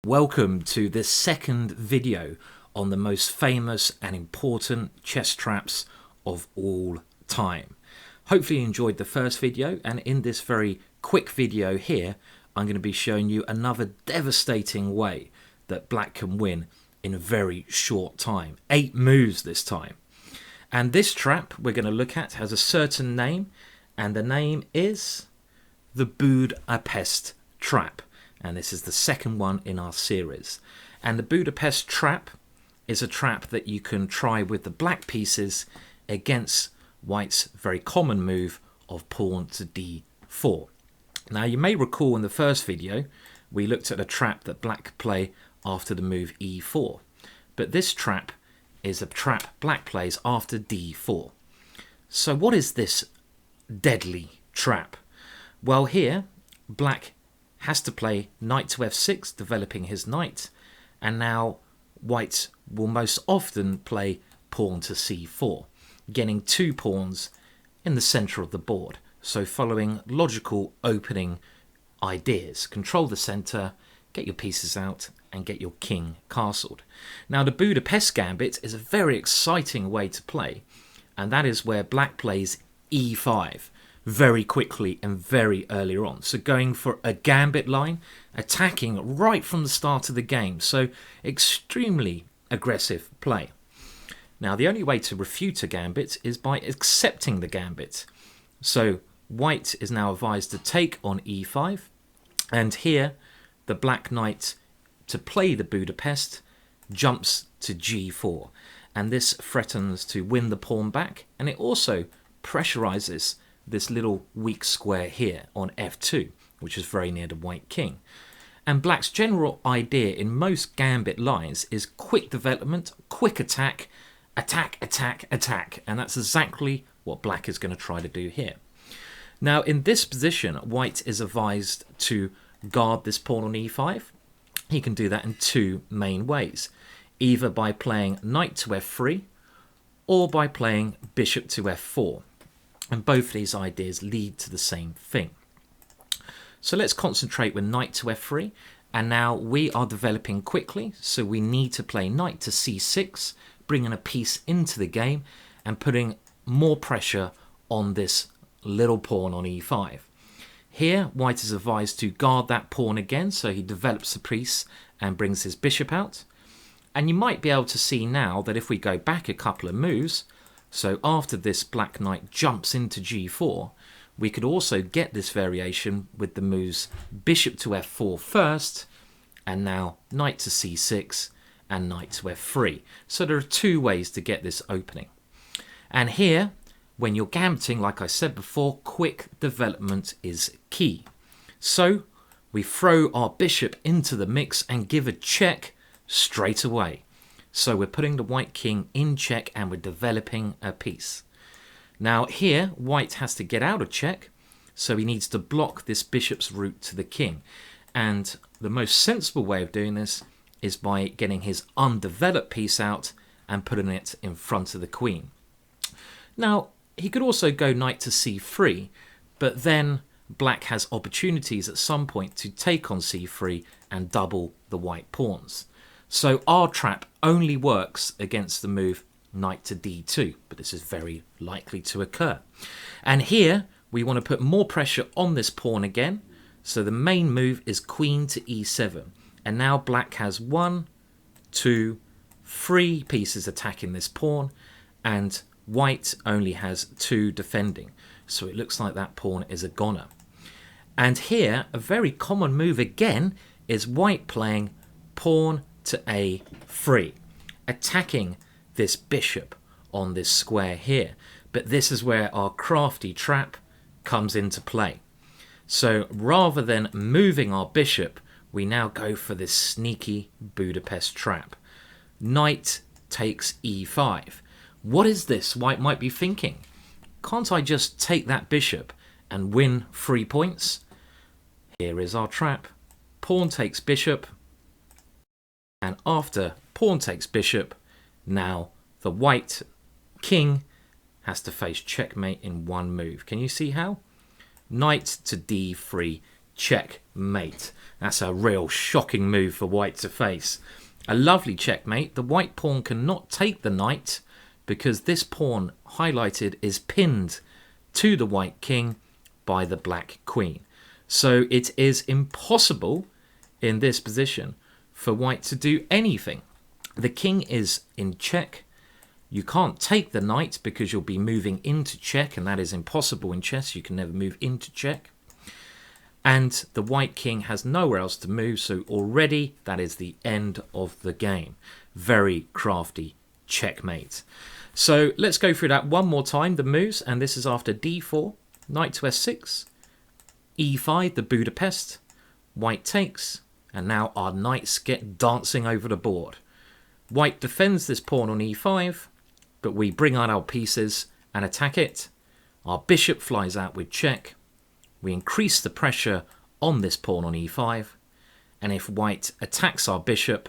Welcome to this second video on the most famous and important chess traps of all time. Hopefully you enjoyed the first video, and in this very quick video here I'm going to be showing you another devastating way that black can win in a very short time. 8 moves this time. And this trap we're going to look at has a certain name, and the name is the Budapest Trap. And this is the second one in our series. And the Budapest Trap is a trap that you can try with the black pieces against white's very common move of pawn to d4. Now you may recall in the first video we looked at a trap that black play after the move e4. But this trap is a trap black plays after d4. So what is this deadly trap? Well, here black has to play knight to f6, developing his knight, and now white will most often play pawn to c4, getting 2 pawns in the center of the board. So following logical opening ideas, control the center, get your pieces out, and get your king castled. Now the Budapest Gambit is a very exciting way to play, and that is where black plays e5 very quickly and very early on. So going for a gambit line, attacking right from the start of the game. So extremely aggressive play. Now the only way to refute a gambit is by accepting the gambit. So white is now advised to take on e5, and here the black knight, to play the Budapest, jumps to g4, and this threatens to win the pawn back, and it also pressurizes this little weak square here on f2, which is very near the white king. And black's general idea in most gambit lines is quick development, quick attack, attack, attack, attack, and that's exactly what black is going to try to do here. Now in this position, white is advised to guard this pawn on e5. He can do that in 2 main ways, either by playing knight to f3 or by playing bishop to f4. And both of these ideas lead to the same thing. So let's concentrate with knight to f3. And now we are developing quickly, so we need to play knight to c6, bringing a piece into the game and putting more pressure on this little pawn on e5. Here, white is advised to guard that pawn again, so he develops the piece and brings his bishop out. And you might be able to see now that if we go back a couple of moves, so after this black knight jumps into g4, we could also get this variation with the moves bishop to f4 first, and now knight to c6 and knight to f3. So there are 2 ways to get this opening. And here, when you're gambiting, like I said before, quick development is key. So we throw our bishop into the mix and give a check straight away. So we're putting the white king in check and we're developing a piece. Now here, white has to get out of check, so he needs to block this bishop's route to the king. And the most sensible way of doing this is by getting his undeveloped piece out and putting it in front of the queen. Now, he could also go knight to c3, but then black has opportunities at some point to take on c3 and double the white pawns. So our trap only works against the move knight to d2, but this is very likely to occur. And here we want to put more pressure on this pawn again. So the main move is queen to e7. And now black has 1, 2, 3 pieces attacking this pawn, and white only has 2 defending. So it looks like that pawn is a goner. And here a very common move again is white playing pawn to a3, attacking this bishop on this square here. But this is where our crafty trap comes into play. So rather than moving our bishop, we now go for this sneaky Budapest trap. Knight takes e5. What is this? White might be thinking, can't I just take that bishop and win 3 points? Here is our trap. Pawn takes bishop, and after pawn takes bishop, now the white king has to face checkmate in 1 move. Can you see how? Knight to d3, checkmate. That's a real shocking move for white to face. A lovely checkmate. The white pawn cannot take the knight because this pawn highlighted is pinned to the white king by the black queen. So it is impossible in this position for white to do anything. The king is in check. You can't take the knight because you'll be moving into check, and that is impossible in chess. You can never move into check. And the white king has nowhere else to move, so already that is the end of the game. Very crafty checkmate. So let's go through that one more time, the moves, and this is after d4, knight to s6, e5, the Budapest, white takes, and now our knights get dancing over the board. White defends this pawn on e5, but we bring out our pieces and attack it. Our bishop flies out with check. We increase the pressure on this pawn on e5, and if white attacks our bishop,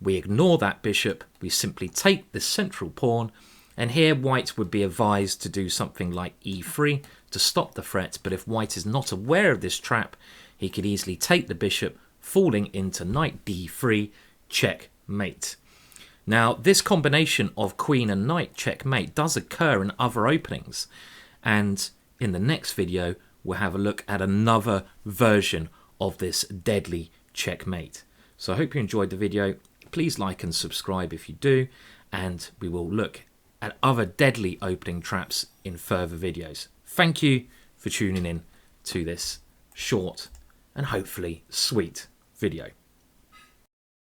we ignore that bishop, we simply take this central pawn, and here white would be advised to do something like e3 to stop the threat, but if white is not aware of this trap, he could easily take the bishop, falling into knight d3, checkmate. Now, this combination of queen and knight checkmate does occur in other openings, and in the next video, we'll have a look at another version of this deadly checkmate. So I hope you enjoyed the video. Please like and subscribe if you do, and we will look at other deadly opening traps in further videos. Thank you for tuning in to this short and hopefully sweet video.